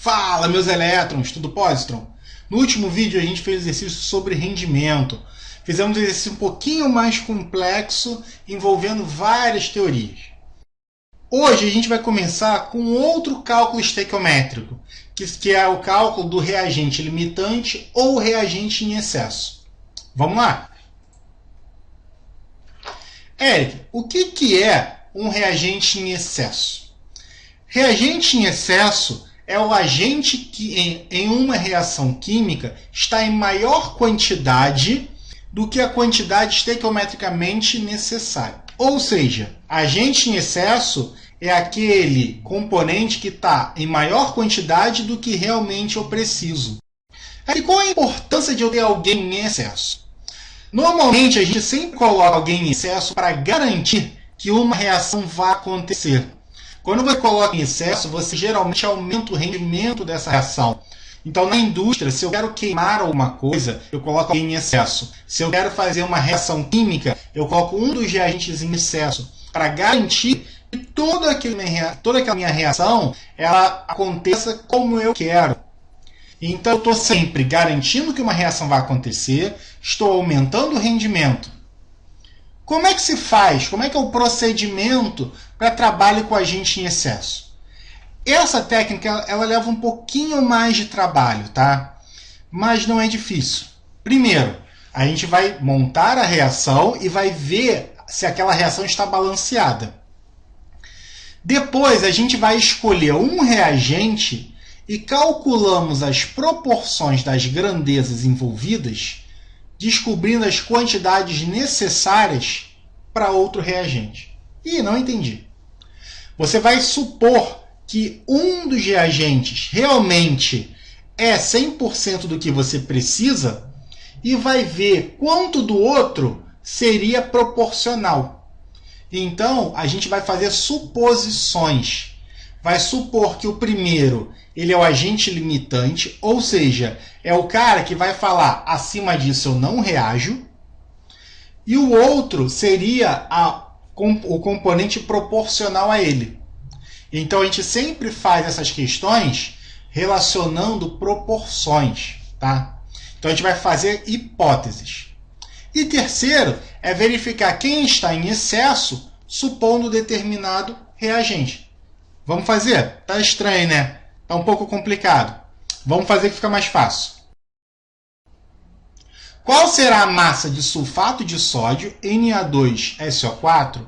Fala, meus elétrons, tudo positron? No último vídeo a gente fez exercício sobre rendimento. Fizemos um exercício um pouquinho mais complexo, envolvendo várias teorias. Hoje a gente vai começar com outro cálculo estequiométrico, que é o cálculo do reagente limitante ou reagente em excesso. Vamos lá? Eric, o que é um reagente em excesso? Reagente em excesso é o agente que em uma reação química está em maior quantidade do que a quantidade estequiometricamente necessária. Ou seja, agente em excesso é aquele componente que está em maior quantidade do que realmente eu preciso. E qual a importância de eu ter alguém em excesso? Normalmente a gente sempre coloca alguém em excesso para garantir que uma reação vai acontecer. Quando você coloca em excesso, você geralmente aumenta o rendimento dessa reação. Então, na indústria, se eu quero queimar alguma coisa, eu coloco alguém em excesso. Se eu quero fazer uma reação química, eu coloco um dos reagentes em excesso para garantir que toda aquela minha reação ela aconteça como eu quero. Então, eu estou sempre garantindo que uma reação vai acontecer, estou aumentando o rendimento. Como é que se faz? Como é que é o procedimento para trabalho com agente em excesso? Essa técnica ela leva um pouquinho mais de trabalho, tá? Mas não é difícil. Primeiro, a gente vai montar a reação e vai ver se aquela reação está balanceada. Depois, a gente vai escolher um reagente e calculamos as proporções das grandezas envolvidas, descobrindo as quantidades necessárias para outro reagente. Ih, não entendi. Você vai supor que um dos reagentes realmente é 100% do que você precisa e vai ver quanto do outro seria proporcional. Então, a gente vai fazer suposições. Vai supor que o primeiro ele é o agente limitante, ou seja, é o cara que vai falar acima disso eu não reajo, e o outro seria o componente proporcional a ele. Então a gente sempre faz essas questões relacionando proporções, tá? Então a gente vai fazer hipóteses. E terceiro é verificar quem está em excesso supondo determinado reagente. Vamos fazer? Tá estranho, né? Tá um pouco complicado. Vamos fazer que fica mais fácil. Qual será a massa de sulfato de sódio Na2SO4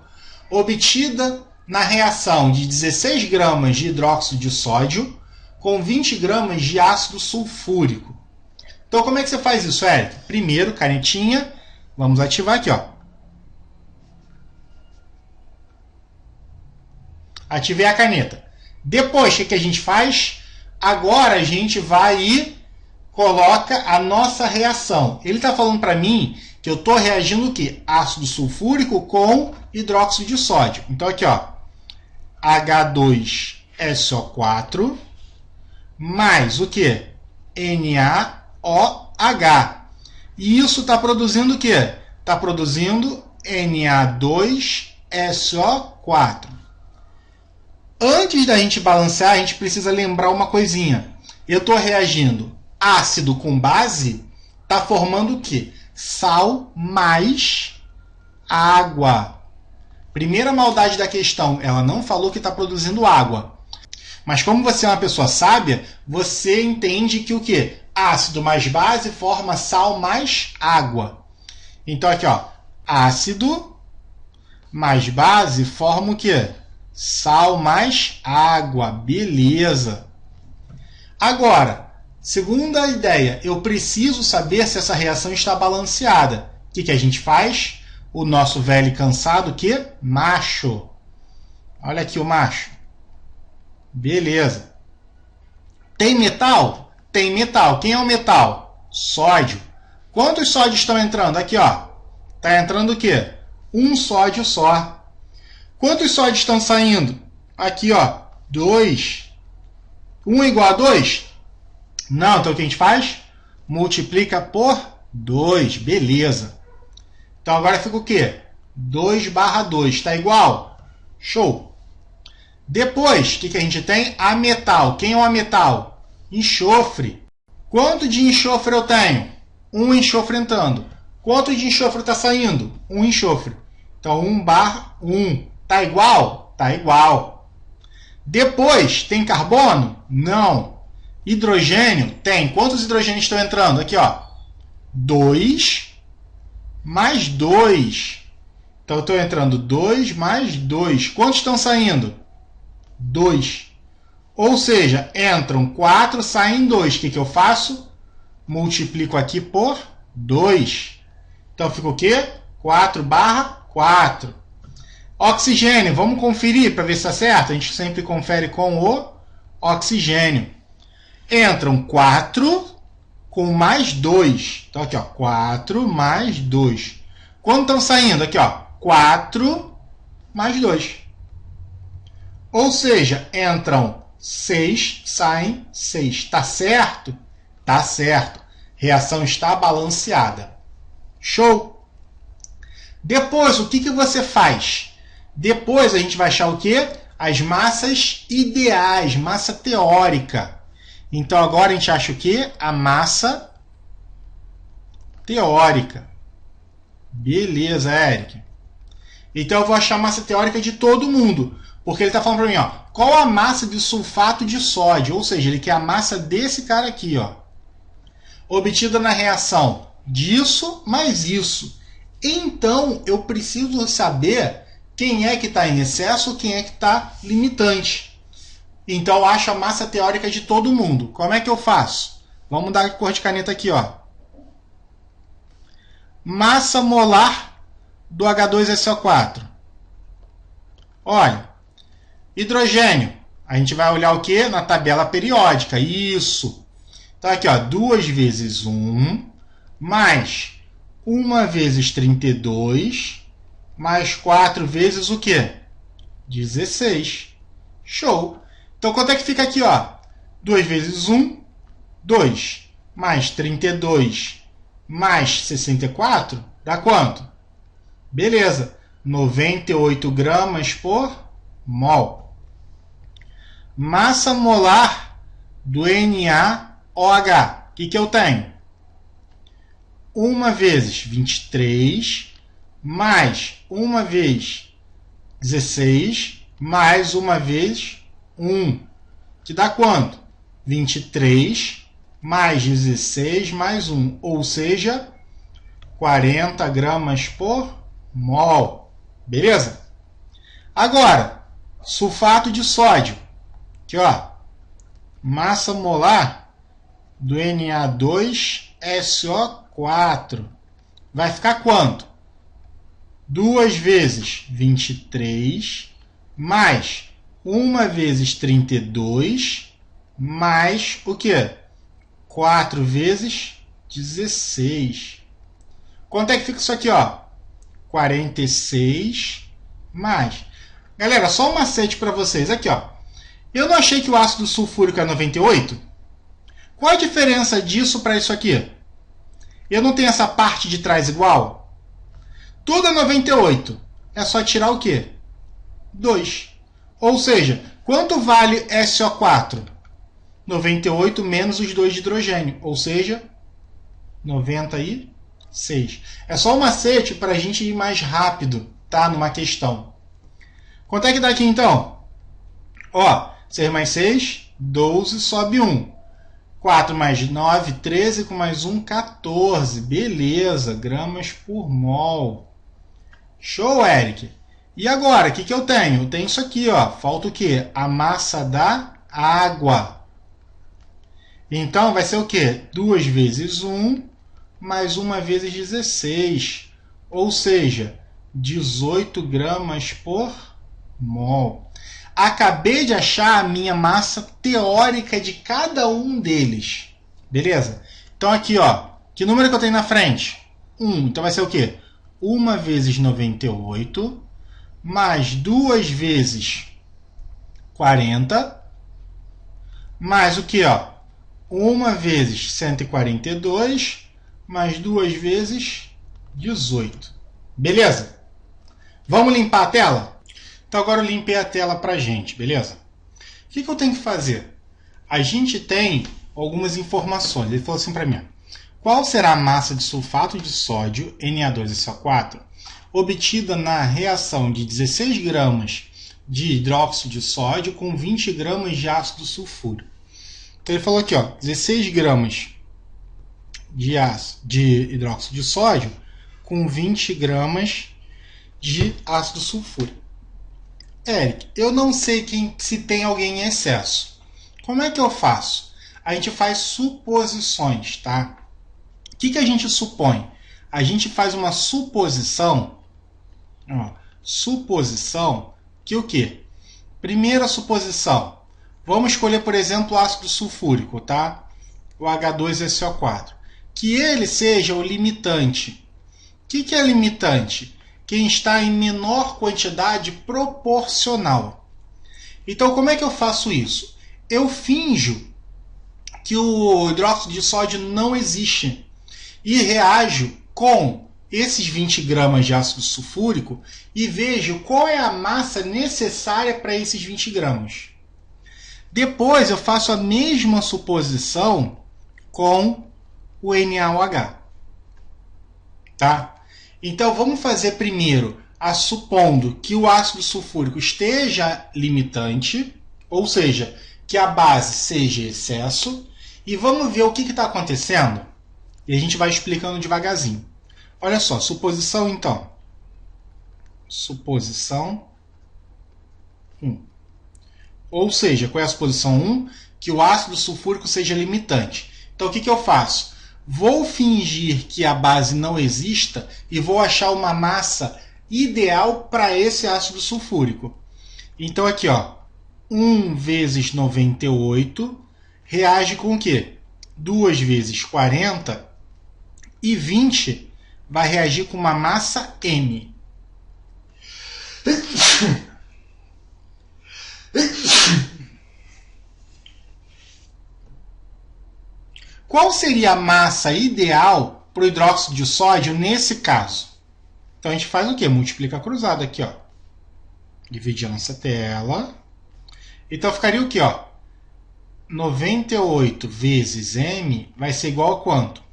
obtida na reação de 16 gramas de hidróxido de sódio com 20 gramas de ácido sulfúrico? Então, como é que você faz isso, Eric? Primeiro, canetinha. Vamos ativar aqui, ó. Ativei a caneta. Depois, o que a gente faz? Agora a gente vai e coloca a nossa reação. Ele está falando para mim que eu estou reagindo o quê? Ácido sulfúrico com hidróxido de sódio. Então aqui, ó, H2SO4 mais o quê? NaOH. E isso está produzindo o quê? Está produzindo Na2SO4. Antes da gente balancear, a gente precisa lembrar uma coisinha. Eu estou reagindo ácido com base, está formando o quê? Sal mais água. Primeira maldade da questão, ela não falou que está produzindo água. Mas como você é uma pessoa sábia, você entende que o quê? Ácido mais base forma sal mais água. Então aqui, ó, ácido mais base forma o quê? Sal mais água. Beleza. Agora, segunda ideia, eu preciso saber se essa reação está balanceada. O que a gente faz? O nosso velho cansado, que? Macho. Olha aqui o macho. Beleza. Tem metal? Tem metal. Quem é o metal? Sódio. Quantos sódios estão entrando? Aqui, ó. Está entrando o quê? Um sódio só. Quantos sódios estão saindo? Aqui, ó, 2. 1 igual a 2? Não, então o que a gente faz? Multiplica por 2, beleza. Então agora fica o quê? 2/2, está igual? Show! Depois, o que a gente tem? A metal. Quem é o ametal? enxofre. Quanto de enxofre eu tenho? Um enxofre entrando. Quanto de enxofre está saindo? Um enxofre. Então, 1/1. Está igual? Está igual. Depois, tem carbono? Não. Hidrogênio? Tem. Quantos hidrogênios estão entrando? Aqui, ó. 2 mais 2. Então, eu estou entrando 2 mais 2. Quantos estão saindo? 2. Ou seja, entram 4, saem 2. O que eu faço? Multiplico aqui por 2. Então, fica o quê? 4/4. Oxigênio, vamos conferir para ver se está certo? A gente sempre confere com o oxigênio. Entram 4 com mais 2. Então, aqui, ó, 4 mais 2. Quanto estão saindo? Aqui, ó, 4 mais 2. Ou seja, entram 6, saem 6. Está certo? Está certo. Reação está balanceada. Show! Depois, o que você faz? Depois a gente vai achar o quê? As massas ideais, massa teórica. Então agora a gente acha o quê? A massa teórica. Beleza, Eric. Então eu vou achar a massa teórica de todo mundo. Porque ele está falando para mim, ó, qual a massa de sulfato de sódio? Ou seja, ele quer a massa desse cara aqui, ó, obtida na reação disso mais isso. Então, eu preciso saber quem é que está em excesso, quem é que está limitante. Então, eu acho a massa teórica de todo mundo. Como é que eu faço? Vamos dar a cor de caneta aqui, ó. Massa molar do H2SO4. Olha, hidrogênio. A gente vai olhar o quê? Na tabela periódica. Isso. Então, aqui, ó, 2 vezes 1, mais 1 vezes 32, mais 4 vezes o quê? 16. Show! Então, quanto é que fica aqui, ó? 2 vezes 1, 2, mais 32, mais 64, dá quanto? Beleza, 98 gramas por mol. Massa molar do NaOH. O que eu tenho? 1 vezes 23, mais 1 vezes 16, mais 1 vezes 1. Que dá quanto? 23, mais 16, mais 1. Ou seja, 40 gramas por mol. Beleza? Agora, sulfato de sódio. Aqui, ó. Massa molar do Na2SO4. Vai ficar quanto? 2 vezes 23, mais 1 vezes 32, mais o quê? 4 vezes 16. Quanto é que fica isso aqui, ó? 46 mais. Galera, só um macete para vocês. Aqui, ó. Eu não achei que o ácido sulfúrico é 98? Qual a diferença disso para isso aqui? Eu não tenho essa parte de trás igual? Tudo é 98. É só tirar o quê? 2. Ou seja, quanto vale SO4? 98 menos os 2 de hidrogênio. Ou seja, 96. É só um macete para a gente ir mais rápido, tá? Numa questão. Quanto é que dá aqui, então? Ó, 6 mais 6, 12, sobe 1. 4 mais 9, 13, com mais 1, 14. Beleza, gramas por mol. Show, Eric. E agora, o que eu tenho? Eu tenho isso aqui, ó. Falta o quê? A massa da água. Então, vai ser o quê? 2 vezes 1, mais 1 vezes 16. Ou seja, 18 gramas por mol. Acabei de achar a minha massa teórica de cada um deles. Beleza? Então, aqui, ó. Que número que eu tenho na frente? 1. Então, vai ser o quê? 1 vezes 98, mais 2 vezes 40, mais o quê, ó? 1 vezes 142, mais 2 vezes 18. Beleza? Vamos limpar a tela? Então agora eu limpei a tela para a gente, beleza? O que eu tenho que fazer? a gente tem algumas informações. Ele falou assim para mim: qual será a massa de sulfato de sódio, Na2SO4, obtida na reação de 16 gramas de hidróxido de sódio com 20 gramas de ácido sulfúrico? Então ele falou aqui, ó, 16 gramas de hidróxido de sódio com 20 gramas de ácido sulfúrico. Eric, eu não sei se tem alguém em excesso. Como é que eu faço? A gente faz suposições, tá? O que a gente supõe? A gente faz uma suposição, ó, suposição que o quê? Primeira suposição, vamos escolher, por exemplo, o ácido sulfúrico, tá? O H2SO4. Que ele seja o limitante. O que é limitante? Quem está em menor quantidade proporcional. Então, como é que eu faço isso? Eu finjo que o hidróxido de sódio não existe e reajo com esses 20 gramas de ácido sulfúrico e vejo qual é a massa necessária para esses 20 gramas. Depois eu faço a mesma suposição com o NaOH. Tá? Então vamos fazer primeiro supondo que o ácido sulfúrico esteja limitante, ou seja, que a base seja excesso, e vamos ver o que está acontecendo. E a gente vai explicando devagarzinho. Olha só, suposição então. Suposição 1. Ou seja, qual é a suposição 1? Que o ácido sulfúrico seja limitante. Então o que eu faço? Vou fingir que a base não exista e vou achar uma massa ideal para esse ácido sulfúrico. Então aqui, ó, 1 vezes 98 reage com o quê? 2 vezes 40 e 20 vai reagir com uma massa M. Qual seria a massa ideal para o hidróxido de sódio nesse caso? Então a gente faz o quê? Multiplica cruzado aqui, ó. Dividir a nossa tela. Então ficaria o quê? Ó? 98 vezes M vai ser igual a quanto?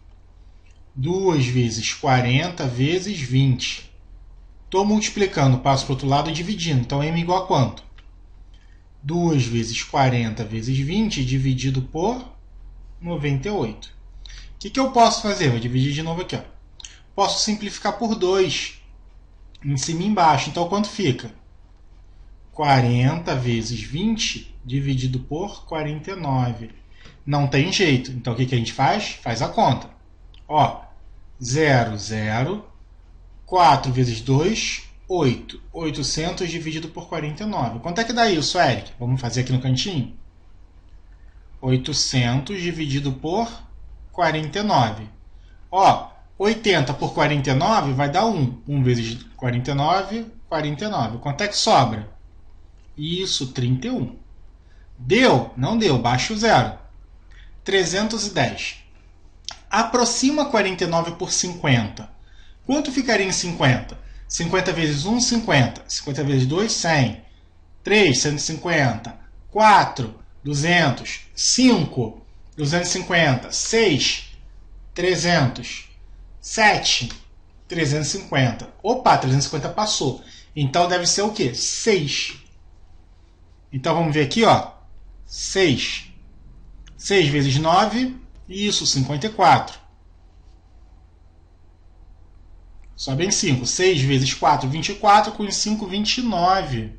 2 vezes 40 vezes 20. Estou multiplicando, passo para o outro lado e dividindo. Então M igual a quanto? 2 vezes 40 vezes 20 dividido por 98. O que eu posso fazer? Vou dividir de novo aqui. Ó. Posso simplificar por 2. Em cima e embaixo. Então quanto fica? 40 vezes 20 dividido por 49. Não tem jeito. Então o que a gente faz? Faz a conta. Ó, 0, 0. 4 vezes 2, 8. 800 dividido por 49. Quanto é que dá isso, Eric? Vamos fazer aqui no cantinho. 800 dividido por 49. Ó, 80 por 49 vai dar 1. 1 vezes 49, 49. Quanto é que sobra? Isso, 31. Deu? Não deu. Baixa o 0. 310. Aproxima 49 por 50. Quanto ficaria em 50? 50 vezes 1, 50. 50 vezes 2, 100. 3, 150. 4, 200. 5, 250. 6, 300. 7, 350. Opa, 350 passou. Então deve ser o quê? 6. Então vamos ver aqui, ó. 6. 6 vezes 9, isso, 54. Sobe em 5. 6 vezes 4, 24. Com 5, 29.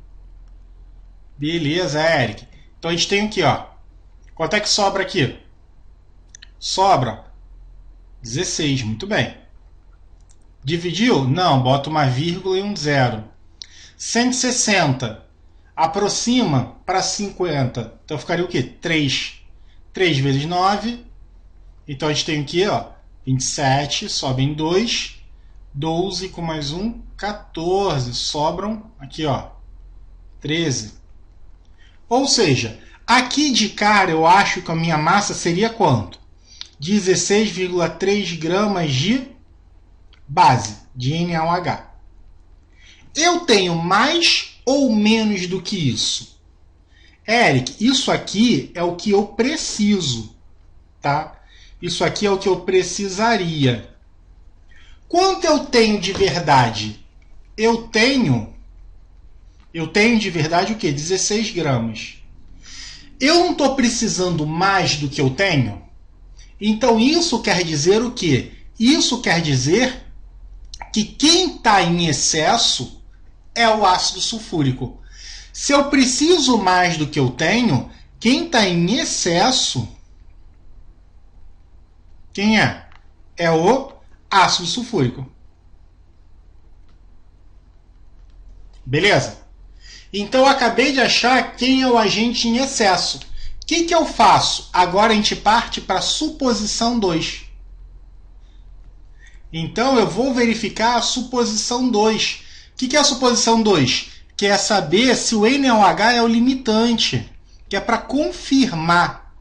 Beleza, Eric. Então a gente tem aqui, ó. Quanto é que sobra aqui? Sobra 16. Muito bem. Dividiu? Não. Bota uma vírgula e um zero. 160. Aproxima para 50. Então ficaria o quê? 3. 3 vezes 9. Então a gente tem aqui, ó. 27. Sobe em 2. 12 com mais 1, 14. Sobram aqui, ó, 13. Ou seja, aqui de cara eu acho que a minha massa seria quanto? 16,3 gramas de base, de NaOH. Eu tenho mais ou menos do que isso? Eric, isso aqui é o que eu preciso, tá? Isso aqui é o que eu precisaria. Quanto eu tenho de verdade? Eu tenho de verdade o quê? 16 gramas. Eu não estou precisando mais do que eu tenho? Então isso quer dizer o quê? Isso quer dizer que quem está em excesso é o ácido sulfúrico. Se eu preciso mais do que eu tenho, quem está em excesso, quem é? É o ácido sulfúrico. Beleza? Então eu acabei de achar quem é o agente em excesso. O que eu faço? Agora a gente parte para a suposição 2. Então eu vou verificar a suposição 2. O que é a suposição 2? Que é saber se o NaOH é o limitante. Que é para confirmar.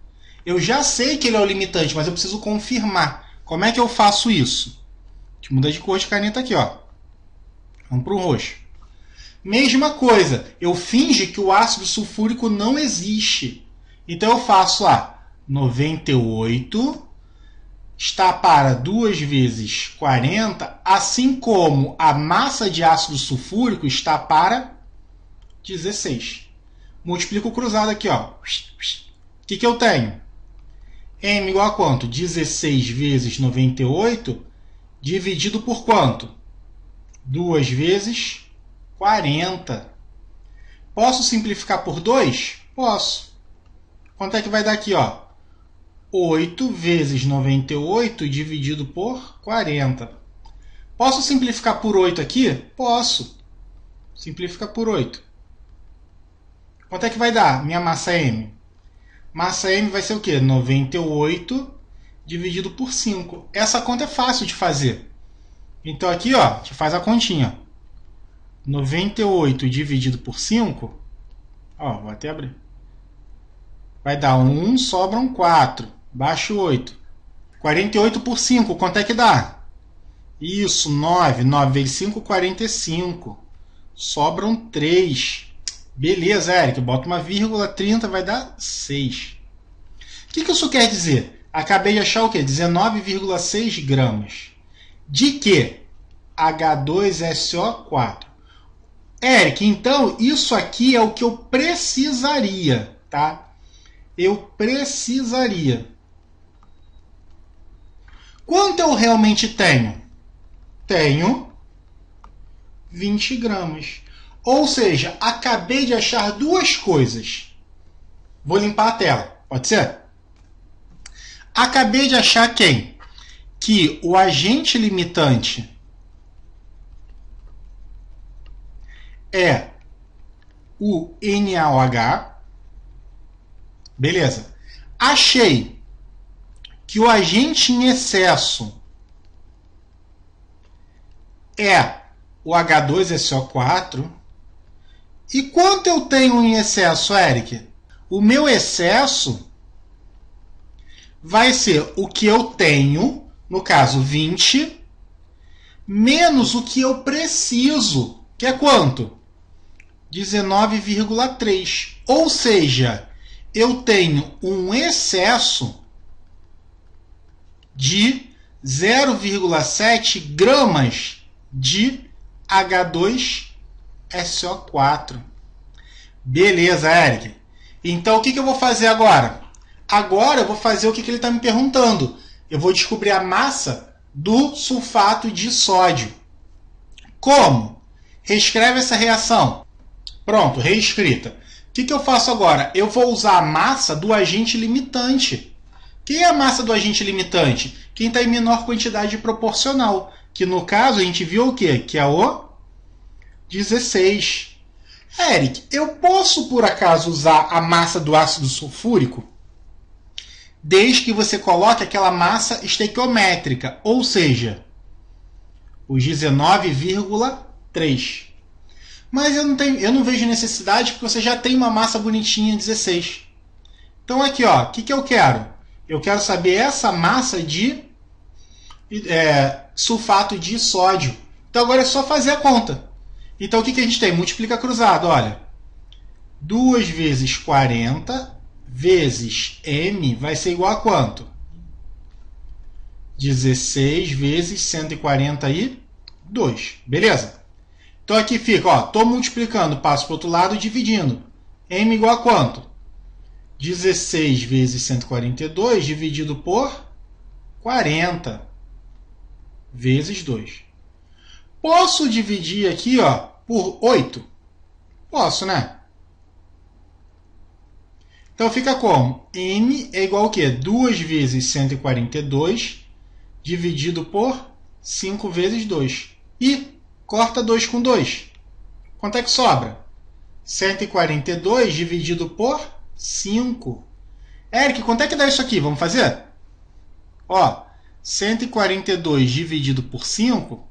Eu já sei que ele é o limitante, mas eu preciso confirmar. Como é que eu faço isso? A gente muda de cor de caneta aqui, ó. Vamos para o roxo. Mesma coisa, eu finge que o ácido sulfúrico não existe. Então eu faço 98 está para 2 vezes 40, assim como a massa de ácido sulfúrico está para 16. Multiplico o cruzado aqui, ó. O que eu tenho? M igual a quanto? 16 vezes 98 dividido por quanto? 2 vezes 40. Posso simplificar por 2? Posso. Quanto é que vai dar aqui, ó? 8 vezes 98 dividido por 40. Posso simplificar por 8 aqui? Posso. Simplifica por 8. Quanto é que vai dar minha massa M? Massa M vai ser o quê? 98 dividido por 5. Essa conta é fácil de fazer. Então aqui, ó, a gente faz a continha. 98 dividido por 5, ó, vou até abrir. Vai dar 1, sobram 4. Baixo 8. 48 por 5, quanto é que dá? Isso, 9. 9 vezes 5, 45. Sobram 3. Beleza, Eric. Bota uma vírgula, 30 vai dar 6. O que isso quer dizer? Acabei de achar o quê? 19,6 gramas. De quê? H2SO4. Eric, então isso aqui é o que eu precisaria, tá? Eu precisaria. Quanto eu realmente tenho? Tenho 20 gramas. Ou seja, acabei de achar duas coisas. Vou limpar a tela, pode ser? Acabei de achar quem? Que o agente limitante é o NaOH. Beleza. Achei que o agente em excesso é o H2SO4. E quanto eu tenho em excesso, Eric? O meu excesso vai ser o que eu tenho, no caso 20, menos o que eu preciso, que é quanto? 19,3. Ou seja, eu tenho um excesso de 0,7 gramas de H2SO4. Beleza, Eric. Então, o que eu vou fazer agora? Agora eu vou fazer o que ele está me perguntando. Eu vou descobrir a massa do sulfato de sódio. Como? Reescreve essa reação. Pronto, reescrita. O que eu faço agora? Eu vou usar a massa do agente limitante. Quem é a massa do agente limitante? Quem está em menor quantidade proporcional. Que no caso a gente viu o quê? Que é o 16. Eric, eu posso por acaso usar a massa do ácido sulfúrico? Desde que você coloque aquela massa estequiométrica, ou seja, os 19,3. Mas eu não vejo necessidade porque você já tem uma massa bonitinha 16. Então aqui, ó, o que eu quero? Eu quero saber essa massa de sulfato de sódio. Então agora é só fazer a conta. Então o que a gente tem? Multiplica cruzado, olha. 2 vezes 40 vezes m vai ser igual a quanto? 16 vezes 142. Beleza? Então aqui fica, estou multiplicando, passo para o outro lado, dividindo. M igual a quanto? 16 vezes 142 dividido por 40 vezes 2. Posso dividir aqui por 8? Posso, né? Então fica como? M é igual a quê? 2 vezes 142 dividido por 5 vezes 2. E corta 2 com 2. Quanto é que sobra? 142 dividido por 5. Eric, quanto é que dá isso aqui? Vamos fazer? 142 dividido por 5,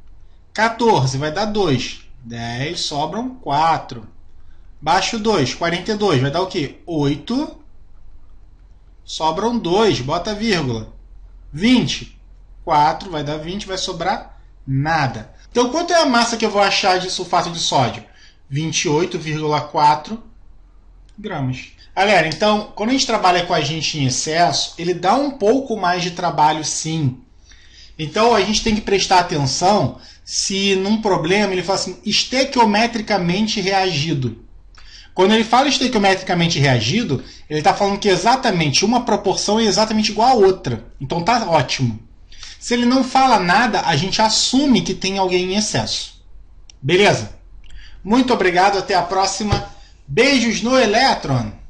14, vai dar 2. 10, sobram 4. Baixo 2, 42, vai dar o quê? 8. Sobram 2, bota vírgula. 20, 4, vai dar 20, vai sobrar nada. Então, quanto é a massa que eu vou achar de sulfato de sódio? 28,4 gramas. Galera, então, quando a gente trabalha com agente em excesso, ele dá um pouco mais de trabalho, sim. Então, a gente tem que prestar atenção se num problema ele fala assim, estequiometricamente reagido. Quando ele fala estequiometricamente reagido, ele está falando que exatamente uma proporção é exatamente igual a outra. Então, tá ótimo. Se ele não fala nada, a gente assume que tem alguém em excesso. Beleza? Muito obrigado, até a próxima. Beijos no elétron!